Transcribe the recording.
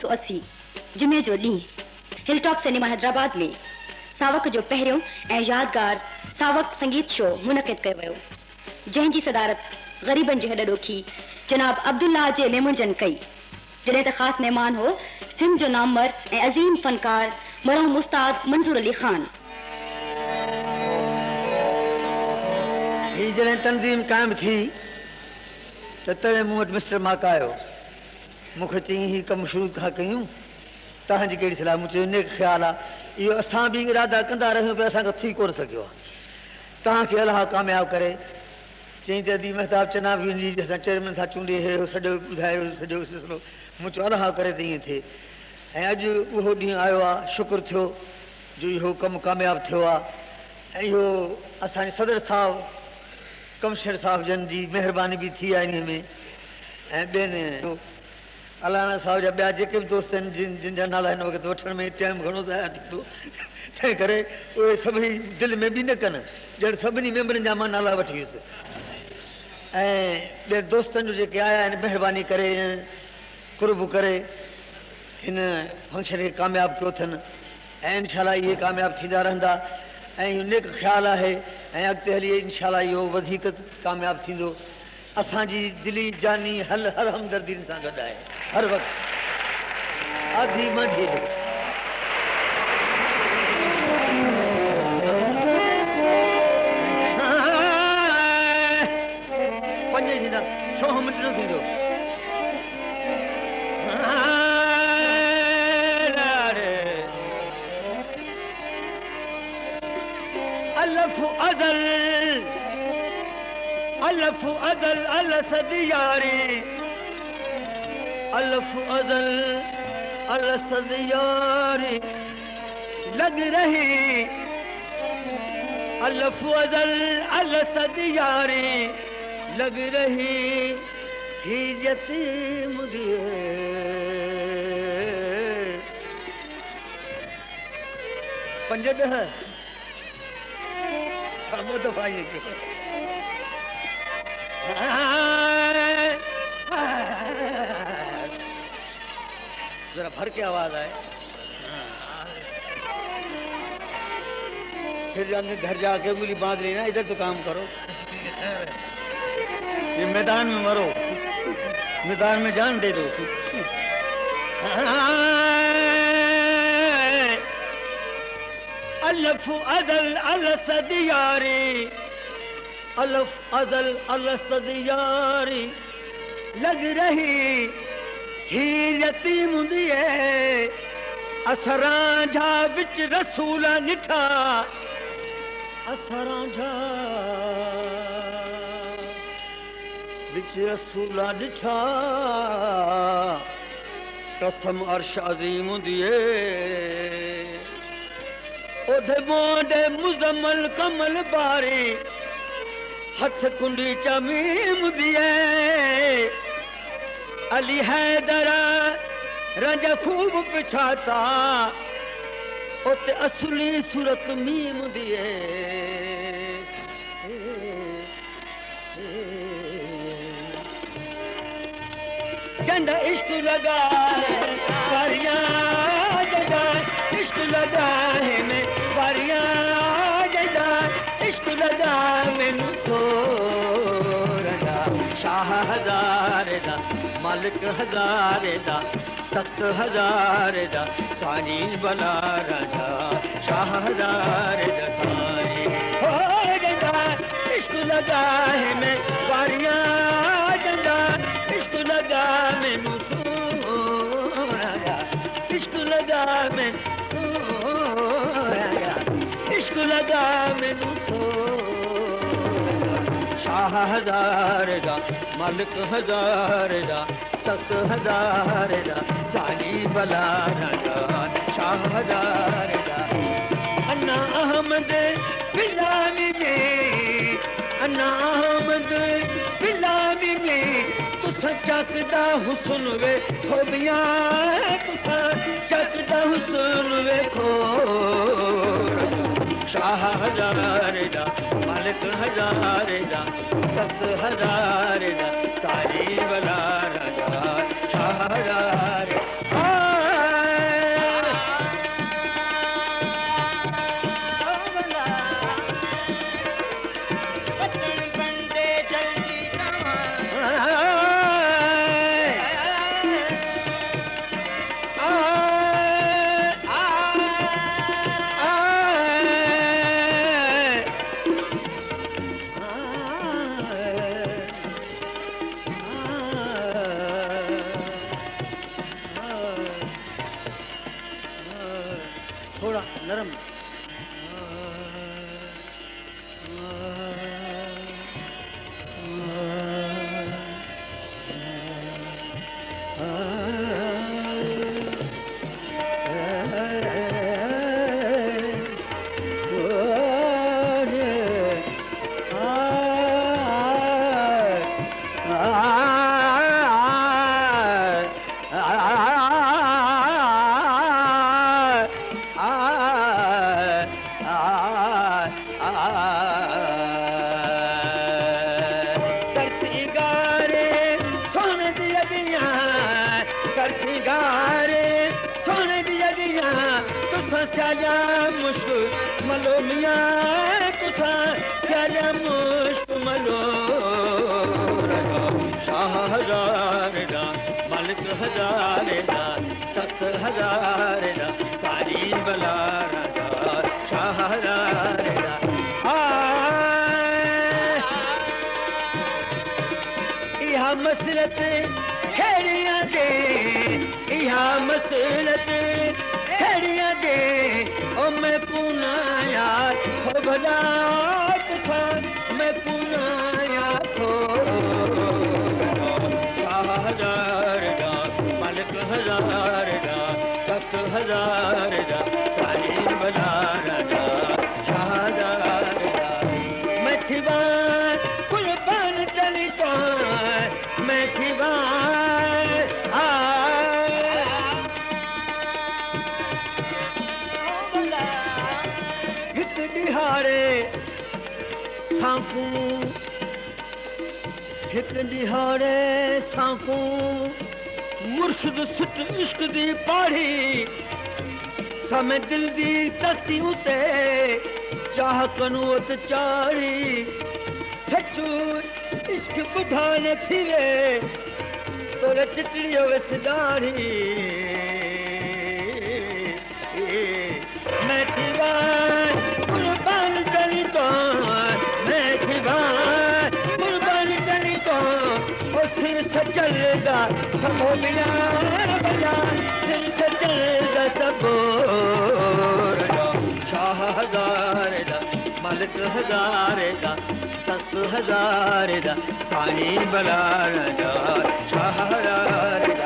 1980 जुमे जो ॾींहुं हिलटॉप सिनेमा हैदराबाद में सावक जो पहिरियों ऐं यादगार सावक संगीत शो मुनक़िद कयो वियो, जंहिंजी सदारत ग़रीबनि जे हॾॾोखी जनाब अब्दुल्ला जे मेमुनजन कई, जॾहिं त ख़ासि महिमान हो सिंध जो नामवर ऐं अज़ीम फनकार मरहूम उस्ताद मंजूर अली खान। ही जॾहिं तंज़ीम क़ाइमु थी त तॾहिं मूं वटि मिस्टर माका आयो, मूंखे चई ही कमु शुरू था कयूं, तव्हांजी कहिड़ी सलाह? मूं चयो नेक ख़्यालु आहे, इहो असां बि इरादा कंदा रहियूं पिया, असांखे थी कोन सघियो आहे, तव्हांखे अलाह कामयाबु करे। चई त अदी महताब चना बि वञी असां चेयरमैन था चूंडे हे सॼो ॿुधायो सॼो सिलसिलो। मूं चयो अलाह करे त ईअं थिए। ऐं अॼु उहो ॾींहुं आयो आहे, शुक्र थियो जो इहो कमु कामयाबु थियो आहे। ऐं इहो असांजे सदर साहब कमशर साहब जन जी महिरबानी बि थी आहे इन में, ऐं ॿियनि अलाना साहब जा ॿिया जेके बि दोस्त आहिनि जिन जा नाला हिन वक़्तु वठण में टाइम घणो ज़ाया थी थो, तंहिं करे उहे सभई दिलि में बि न कनि, ॼण सभिनी मेंबरनि जा मां नाला वठी वियुसि। ऐं ॿिए दोस्तनि जो जेके आया आहिनि महिरबानी करे कुर्ब करे हिन फंक्शन खे कामयाबु कयो अथनि, ऐं इनशाला इहे कामयाबु थींदा रहंदा। ऐं इहो नेक ख़्यालु आहे, ऐं अॻिते हली इनशाला इहो वधीक कामयाबु थींदो। असांजी दिली जानी हर हमदर्दी सां गॾु आहे हर वक़्तु, आधी मांझी जो। पंज थींदा, 6 मिंट न थींदो। अलफ अदल अल सदियारी, अलफ अदल अल सदियारी लग रही, अलफ अदल अल सदियारी लग रही ही यतीम दिए। पंज ॾह वो दफा ये जरा भर के आवाज आए, फिर घर जाके बोली बांध लेना, इधर तो काम करो, ये मैदान में मरो, मैदान में जान दे दो। अलफ अदल अल सदियारी, अलफ अदल अल सदियारी लग रही ही यतीम दिए। असरां जा विच रसूल निठा, असरां जा विच रसूल निठा, कसम अर्श अज़ीम दिए। ओधे मोडे मुजम्मल कमल बारी, हथ कुंडी चमीम दिए। अली हैदरा रंज खूब पिछाता, उते असली सूरत मीम दिए। जंद इश्क लगा है वारियां जदा, इश्क लगा है मैं वारियां जदा, इश्क लगा मैनू सोरदा। शाह हज़ारे दा मालिक हज़ारे दा, तख्त हज़ारे दा सानी बला राजा। शाह हज़ारे दा सानी हो जदा, इश्क लगा है मैं वारियां जदा, इश्क लगा मैनू सोरदा, इश्क लगा मैं सोरदा, इश्क लगा मैनू सोरदा। शाह हज़ारे दा मालिक हज़ारे दा, तख्त हज़ारे दा सानी बला राजा। शाह हज़ारे दा अन्ना अहमद बिलामी में, अन्ना अहमद बिलामी में तुसा चकदा हुस्न वे खोबियां, तुसा चकदा हुस्न वे खो। शाह हज़ारे दा मालिक हज़ारे दा, तख्त हज़ारे दा सानी बला राजा। शाह हज़ारे सा नरम मलो मियाँ तुसा क्या मुश्क मलो शाह हज़ारे दा मालिक हज़ारे दा तख्त हज़ारे दा सारी बला राजा शाह हज़ारे दा इहा मसलत खेड़ियां दे इहा मसलत खेड़ियां दे ओ मैं पुना यार हो भला तुसा मैं पुना यार हो शाह हज़ारे दा मालिक हज़ारे दा तख्त हज़ारे दा सारी बला राजा शाह हज़ारे दा मैं थीवान कुर्बान चली तो मैं थीवान हिक दिहाड़े सांकू हिक दिहाड़े सांकू मुर्शिद सिट इश्क दी पाड़ी समय दिल दी तस्ती उते चाह कनूत चाड़ी सचू इश्क बुढ़ाने थिरे तोरे चिटड़ियो विसदारी मैं दीवान कुर्बान चली तो मैं दीवान कुर्बान चली तो ओ सिर सचलदा समोलिया बजा सिर सचलदा सबोर शाह हज़ारे दा मालिक हज़ारे दा तख्त हज़ारे दा साईं बला राजा शाह हज़ारे